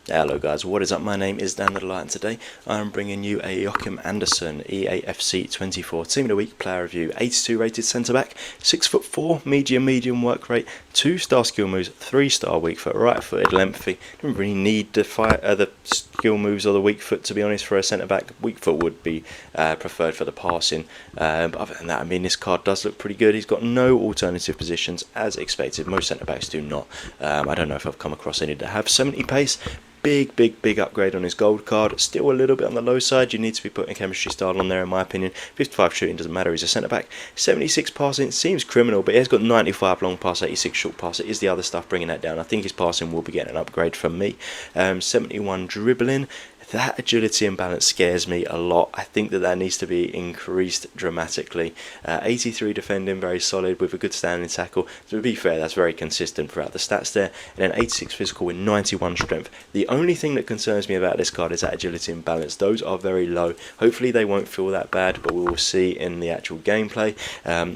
Hello guys, what is up? My name is Dan the Light and today I'm bringing you a Eafc Andersen Eafc 24 Team of the Week player review. 82 rated centre back, 6'4", medium work rate, 2-star skill moves, 3-star weak foot, right footed, lengthy. Didn't really need the skill moves or the weak foot to be honest for a centre back. Weak foot would be preferred for the passing, but other than that, I mean, this card does look pretty good. He's got no alternative positions as expected. Most centre backs do not. I don't know if I've come across any that have 70 pace. Big upgrade on his gold card. Still a little bit on the low side. You need to be putting chemistry style on there in my opinion. 55 shooting, doesn't matter, he's a centre back. 76 passing, seems criminal, but he has got 95 long pass, 86 short pass. It is the other stuff bringing that down. I think his passing will be getting an upgrade from me. 71 dribbling. That agility and balance scares me a lot. I think that needs to be increased dramatically. 83 defending, very solid with a good standing tackle. To be fair, that's very consistent throughout the stats there. And then 86 physical with 91 strength. The only thing that concerns me about this card is that agility and balance. Those are very low. Hopefully they won't feel that bad, but we will see in the actual gameplay.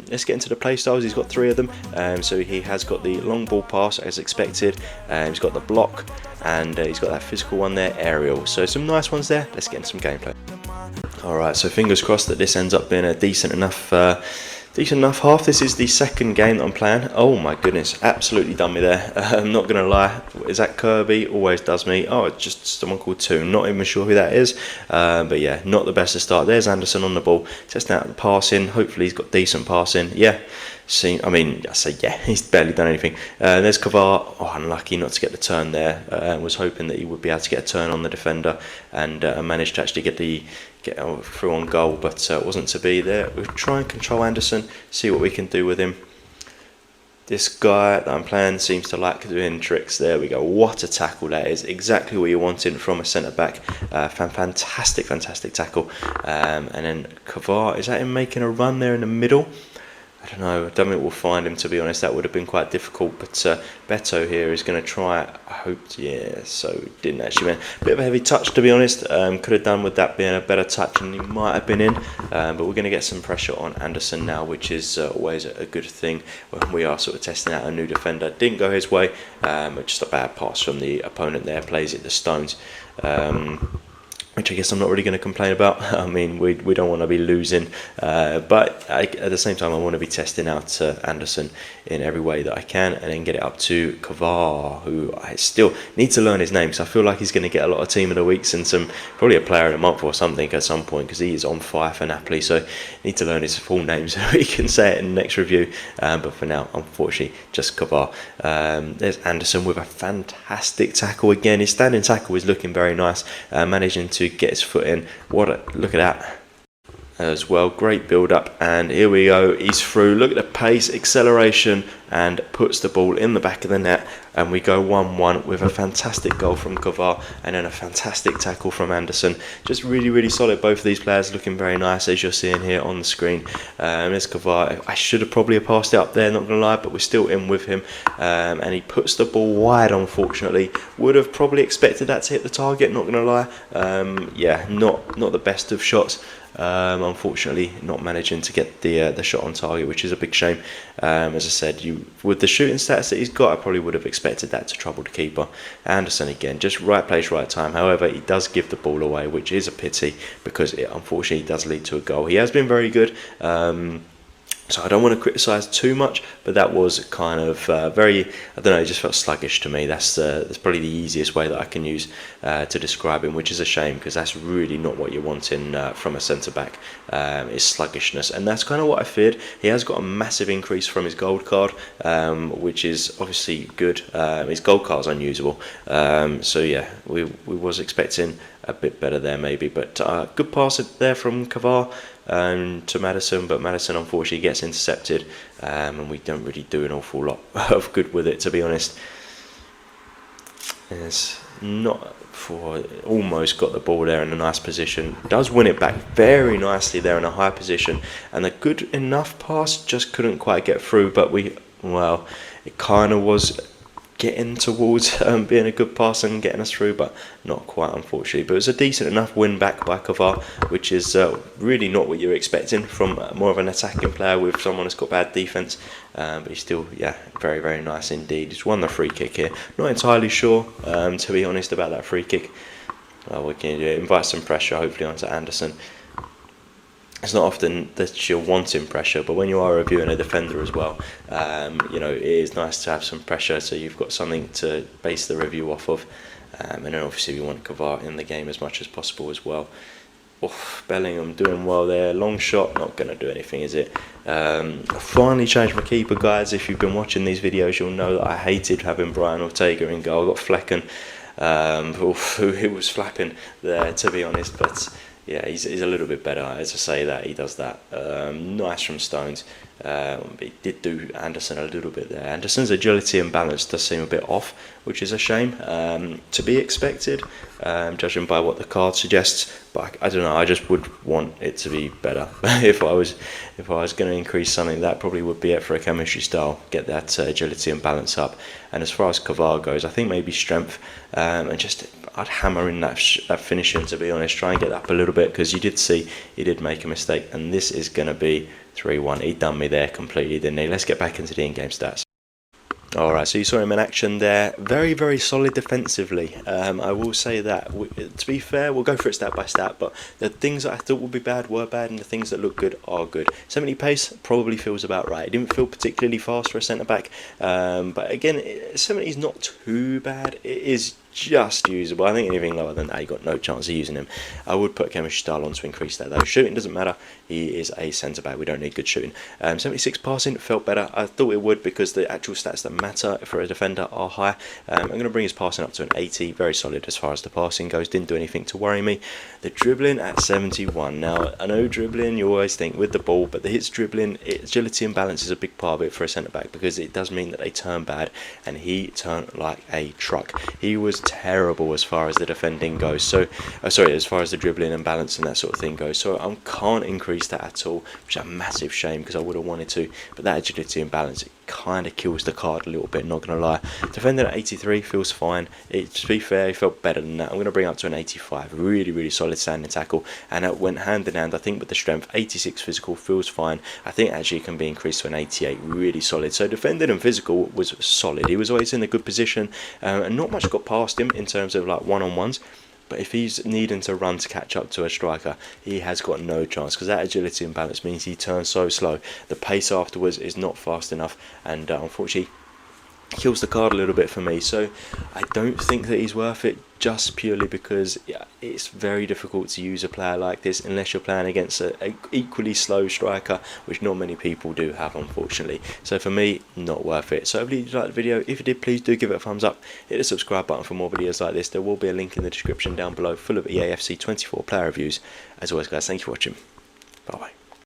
Let's get into the play styles. He's got 3 of them. So he has got the long ball pass as expected. He's got the block. And he's got that physical one there, aerial. So some nice ones there. Let's get into some gameplay. Alright, so fingers crossed that this ends up being a decent enough half. This is the second game that I'm playing. Oh my goodness, absolutely done me there. I'm not going to lie. Is that Kirby? Always does me. Oh, it's just someone called Toon. Not even sure who that is. But yeah, not the best to start. There's Andersen on the ball. Testing out the passing. Hopefully he's got decent passing. Yeah. I say yeah, he's barely done anything. There's Kavar. Oh, unlucky not to get the turn there. Was hoping that he would be able to get a turn on the defender and managed to actually get through on goal, but it wasn't to be there. We'll try and control Andersen, see what we can do with him. This guy that I'm playing seems to like doing tricks. There we go. What a tackle that is. Exactly what you're wanting from a centre-back. Fantastic tackle. And then Kavar, is that him making a run there in the middle? I don't know, I don't think we'll find him, to be honest. That would have been quite difficult, but Beto here is going to try it. I hoped, yeah, so didn't actually win. Bit of a heavy touch, to be honest. Could have done with that being a better touch and he might have been in, but we're going to get some pressure on Andersen now, which is always a good thing when we are sort of testing out a new defender. Didn't go his way, but just a bad pass from the opponent there, plays it the stones. Which I guess I'm not really going to complain about. I mean, we don't want to be losing, but at the same time I want to be testing out Andersen in every way that I can, and then get it up to Kavar, who I still need to learn his name, because I feel like he's going to get a lot of Team of the Weeks and probably a Player of the Month or something at some point, because he is on fire for Napoli. So I need to learn his full name so we can say it in the next review. But for now, unfortunately, just Kavar. There's Andersen with a fantastic tackle again. His standing tackle is looking very nice, managing to get his foot in. Look at that as well. Great build up, and here we go. He's through. Look at the pace, acceleration, and puts the ball in the back of the net, and we go 1-1 with a fantastic goal from Kavar and then a fantastic tackle from Andersen. Just really solid. Both of these players looking very nice, as you're seeing here on the screen. There's Kavar. I should have probably passed it up there, not gonna lie, but we're still in with him, and he puts the ball wide. Unfortunately, would have probably expected that to hit the target, not gonna lie. Yeah, not the best of shots. Unfortunately, not managing to get the shot on target, which is a big shame. As I said, with the shooting stats that he's got, I probably would have expected that to trouble the keeper. Andersen again, just right place, right time. However, he does give the ball away, which is a pity, because it unfortunately does lead to a goal. He has been very good. So I don't want to criticise too much, but that was kind of very, I don't know, it just felt sluggish to me. That's probably the easiest way that I can use to describe him, which is a shame, because that's really not what you're wanting from a centre-back, is sluggishness. And that's kind of what I feared. He has got a massive increase from his gold card, which is obviously good. His gold card's unusable. So yeah, we was expecting a bit better there maybe, but good pass there from Kavar to Madison, but Madison unfortunately gets intercepted, and we don't really do an awful lot of good with it, to be honest. It's not for almost got the ball there in a nice position, does win it back very nicely there in a high position, and a good enough pass, just couldn't quite get through. But it kind of was getting towards being a good passer and getting us through, but not quite, unfortunately. But it was a decent enough win back by Kovar, which is really not what you're expecting from more of an attacking player with someone that's got bad defence. But he's still, very, very nice indeed. He's won the free kick here. Not entirely sure, to be honest, about that free kick. What can you do? Invite some pressure, hopefully, onto Andersen. It's not often that you're wanting pressure, but when you are reviewing a defender as well, it is nice to have some pressure, so you've got something to base the review off of. And then obviously we want Kovar in the game as much as possible as well. Bellingham doing well there. Long shot, not going to do anything, is it? I finally changed my keeper, guys. If you've been watching these videos, you'll know that I hated having Brian Ortega in goal. I got Flecken, who was flapping there, to be honest, but yeah, he's a little bit better. As I say that, he does that. Nice from Stones. He did do Andersen a little bit there. Andersen's agility and balance does seem a bit off, which is a shame. To be expected, judging by what the card suggests. But I don't know. I just would want it to be better. if I was going to increase something, that probably would be it for a chemistry style. Get that agility and balance up. And as far as Kovar goes, I think maybe strength and just. I'd hammer in that finishing, to be honest. Try and get that up a little bit, because you did see he did make a mistake, and this is going to be 3-1. He done me there completely, didn't he? Let's get back into the in-game stats. Alright, so you saw him in action there. Very, very solid defensively. I will say that. To be fair, we'll go for it stat by stat, but the things that I thought would be bad were bad, and the things that look good are good. 70 pace probably feels about right. It didn't feel particularly fast for a centre-back, but again, 70 is not too bad. It is just usable. I think anything lower than that, you got no chance of using him. I would put chemistry style on to increase that though. Shooting doesn't matter. He is a centre back. We don't need good shooting. 76 passing felt better. I thought it would, because the actual stats that matter for a defender are high. I'm going to bring his passing up to an 80. Very solid as far as the passing goes. Didn't do anything to worry me. The dribbling at 71. Now I know dribbling, you always think with the ball, but the hits dribbling, agility and balance is a big part of it for a centre back, because it does mean that they turn bad, and he turned like a truck. He was terrible as far as the defending goes, so as far as the dribbling and balance and that sort of thing goes, so I can't increase that at all, which is a massive shame, because I would have wanted to, but that agility and balance, it kind of kills the card a little bit, not going to lie. Defending at 83 feels fine. To be fair, he felt better than that. I'm going to bring up to an 85. Really, really solid standing tackle, and it went hand in hand, I think, with the strength. 86 physical feels fine. I think actually it can be increased to an 88. Really solid. So defending and physical was solid. He was always in a good position, and not much got past him in terms of like one-on-ones. But if he's needing to run to catch up to a striker, he has got no chance, because that agility and balance means he turns so slow. The pace afterwards is not fast enough, and unfortunately kills the card a little bit for me. So I don't think that he's worth it, just purely because it's very difficult to use a player like this unless you're playing against a equally slow striker, which not many people do have, unfortunately. So for me, not worth it. So hopefully you liked the video. If you did, please do give it a thumbs up. Hit the subscribe button for more videos like this. There will be a link in the description down below full of Eafc 24 player reviews. As always, guys, thank you for watching. Bye bye.